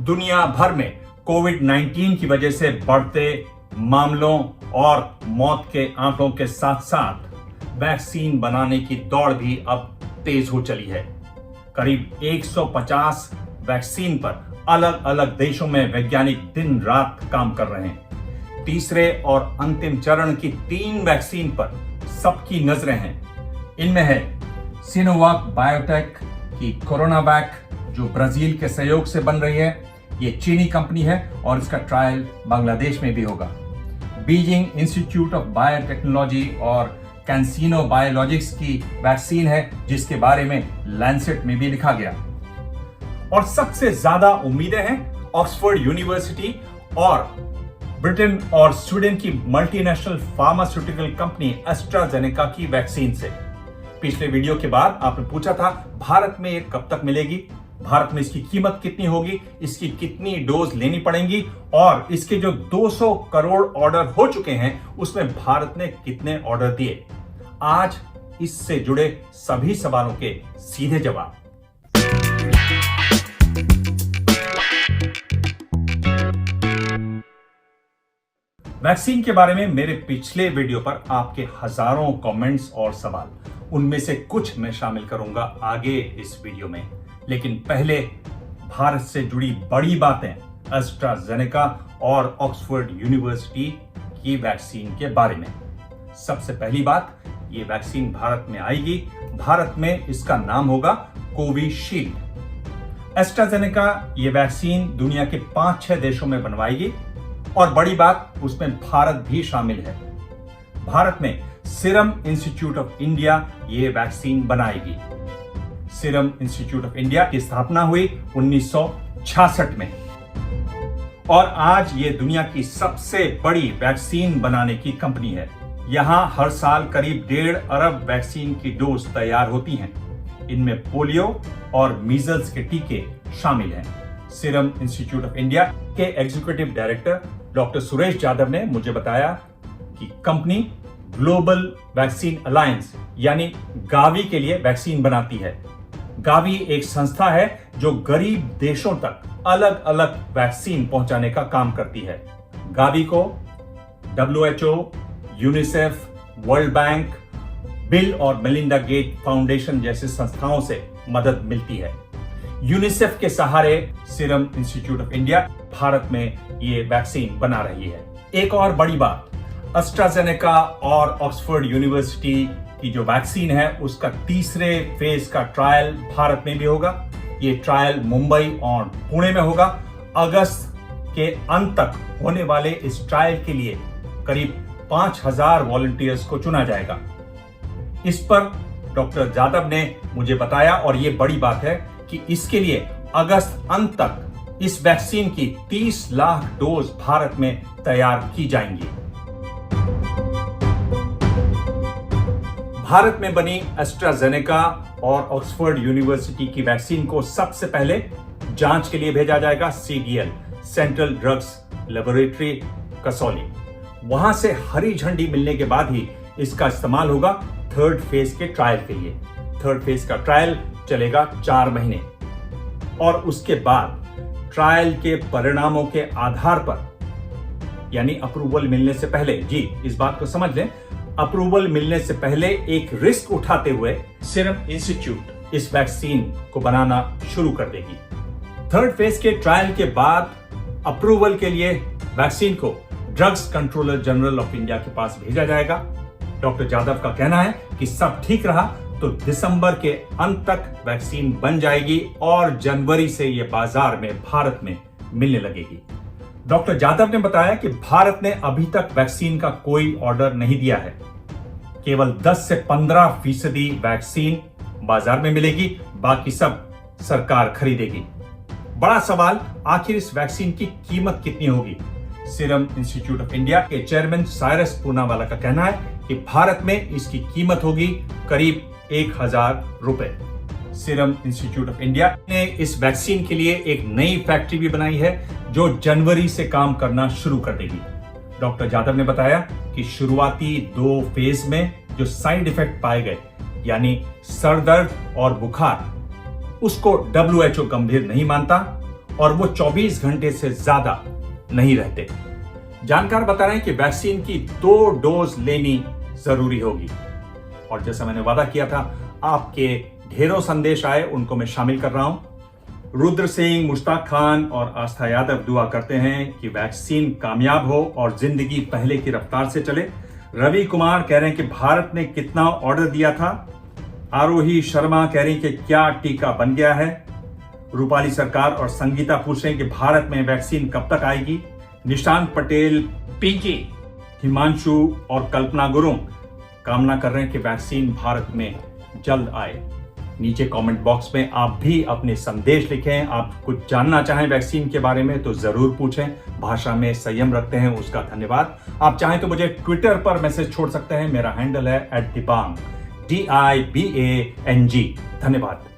दुनिया भर में कोविड-19 की वजह से बढ़ते मामलों और मौत के आंकड़ों के साथ साथ वैक्सीन बनाने की दौड़ भी अब तेज हो चली है। करीब 150 वैक्सीन पर अलग अलग देशों में वैज्ञानिक दिन रात काम कर रहे हैं। तीसरे और अंतिम चरण की 3 वैक्सीन पर सबकी नजरें हैं। इनमें है सिनोवाक बायोटेक की कोरोनावैक, जो ब्राजील के सहयोग से बन रही है। ये चीनी कंपनी है और इसका ट्रायल बांग्लादेश में भी होगा। बीजिंग इंस्टीट्यूट ऑफ बायोटेक्नोलॉजी और कैंसिनो बायोलॉजिक्स की वैक्सीन है, जिसके बारे में लैंसेट में भी लिखा गया। और सबसे ज्यादा उम्मीदें हैं ऑक्सफोर्ड यूनिवर्सिटी और ब्रिटेन और स्वीडन की मल्टीनेशनल फार्मास्यूटिकल कंपनी एस्ट्राजेनेका की वैक्सीन से। पिछले वीडियो के बाद आपने पूछा था भारत में ये कब तक मिलेगी, भारत में इसकी कीमत कितनी होगी, इसकी कितनी डोज लेनी पड़ेंगी और इसके जो 200 करोड़ ऑर्डर हो चुके हैं उसमें भारत ने कितने ऑर्डर दिए। आज इससे जुड़े सभी सवालों के सीधे जवाब। वैक्सीन के बारे में मेरे पिछले वीडियो पर आपके हजारों कमेंट्स और सवाल, उनमें से कुछ मैं शामिल करूंगा आगे इस वीडियो में। लेकिन पहले भारत से जुड़ी बड़ी बातें एस्ट्राजेनेका और ऑक्सफोर्ड यूनिवर्सिटी की वैक्सीन के बारे में। सबसे पहली बात, ये वैक्सीन भारत में आएगी। भारत में इसका नाम होगा कोविशील्ड। एस्ट्राजेनेका ये वैक्सीन दुनिया के 5-6 देशों में बनवाएगी और बड़ी बात, उसमें भारत भी शामिल है। भारत में सीरम इंस्टीट्यूट ऑफ इंडिया ये वैक्सीन बनाएगी। सीरम इंस्टीट्यूट ऑफ इंडिया की स्थापना हुई 1966 में और आज ये दुनिया की सबसे बड़ी वैक्सीन बनाने की कंपनी है। यहां हर साल करीब 1.5 अरब वैक्सीन की डोज तैयार होती हैं। इनमें पोलियो और मीजल्स के टीके शामिल हैं। सीरम इंस्टीट्यूट ऑफ इंडिया के executive director doctor Suresh Yadav ने मुझे बताया कि कंपनी ग्लोबल वैक्सीन अलायंस यानी गावी के लिए वैक्सीन बनाती है। गावी एक संस्था है जो गरीब देशों तक अलग अलग वैक्सीन पहुंचाने का काम करती है। गावी को WHO, UNICEF, world bank, bill और मेलिंडा गेट फाउंडेशन जैसे संस्थाओं से मदद मिलती है। यूनिसेफ के सहारे serum institute of India Bharat में ये वैक्सीन बना रही है। एक और बड़ी बात, एस्ट्राजेनेका और ऑक्सफोर्ड यूनिवर्सिटी की जो वैक्सीन है उसका तीसरे फेज का ट्रायल भारत में भी होगा। ये ट्रायल मुंबई और पुणे में होगा। अगस्त के अंत तक होने वाले इस ट्रायल के लिए करीब 5000 वॉलंटियर्स को चुना जाएगा। इस पर डॉक्टर यादव ने मुझे बताया, और ये बड़ी बात है कि इसके लिए अगस्त अंत तक इस वैक्सीन की 30 लाख डोज भारत में तैयार की जाएंगी। भारत में बनी एस्ट्राजेनेका और ऑक्सफोर्ड यूनिवर्सिटी की वैक्सीन को सबसे पहले जांच के लिए भेजा जाएगा CDL, central drugs laboratory, Kasauli. वहां से हरी झंडी मिलने के बाद ही इसका इस्तेमाल होगा 3rd फेज के ट्रायल के लिए। 3rd फेज का ट्रायल चलेगा 4 महीने और उसके बाद ट्रायल के परिणामों के आधार पर, यानी अप्रूवल मिलने से पहले, जी इस बात को समझ लें, अप्रूवल मिलने से पहले एक रिस्क उठाते हुए सीरम इंस्टीट्यूट इस वैक्सीन को बनाना शुरू कर देगी। 3rd फेज के ट्रायल के बाद अप्रूवल के लिए वैक्सीन को drugs controller general of India के पास भेजा जाएगा। डॉक्टर यादव का कहना है कि सब ठीक रहा तो दिसंबर के अंत तक वैक्सीन बन जाएगी और जनवरी से यह बाजार में भारत में मिलने लगेगी। डॉक्टर यादव ने बताया कि भारत ने अभी तक वैक्सीन का कोई ऑर्डर नहीं दिया है। केवल 10 से 15% वैक्सीन बाजार में मिलेगी, बाकी सब सरकार खरीदेगी। बड़ा सवाल, आखिर इस वैक्सीन की कीमत कितनी होगी? सीरम इंस्टीट्यूट ऑफ इंडिया के चेयरमैन साइरस पूनावाला का कहना है कि भारत में इसकी कीमत होगी करीब 1000 रुपए। सीरम इंस्टीट्यूट ऑफ इंडिया ने इस वैक्सीन के लिए एक नई फैक्ट्री भी बनाई है जो जनवरी से काम करना शुरू कर देगी। डॉक्टर यादव ने बताया कि शुरुआती 2 फेज में जो साइड इफेक्ट पाए गए, यानी सर दर्द और बुखार, उसको WHO गंभीर नहीं मानता और वो 24 घंटे से ज्यादा नहीं रहते। जानकार बता रहे हैं कि वैक्सीन की 2 डोज लेनी जरूरी होगी। और जैसा मैंने वादा किया था, आपके ढेरों संदेश आए, उनको मैं शामिल कर रहा हूं। रुद्र सिंह, मुश्ताक खान और आस्था यादव दुआ करते हैं कि वैक्सीन कामयाब हो और जिंदगी पहले की रफ्तार से चले। रवि कुमार कह रहे हैं कि भारत ने कितना ऑर्डर दिया था। आरोही शर्मा कह रही कि क्या टीका बन गया है। रूपाली सरकार और संगीता पूछ रहे हैं कि भारत में वैक्सीन कब तक आएगी। निशांत पटेल, पिंकी, हिमांशु और कल्पना गुरुंग कामना कर रहे हैं कि वैक्सीन भारत में जल्द आए। नीचे कमेंट बॉक्स में आप भी अपने संदेश लिखें। आप कुछ जानना चाहें वैक्सीन के बारे में तो जरूर पूछें। भाषा में संयम रखते हैं उसका धन्यवाद। आप चाहें तो मुझे ट्विटर पर मैसेज छोड़ सकते हैं। मेरा हैंडल है @dibang, DIBANG। धन्यवाद।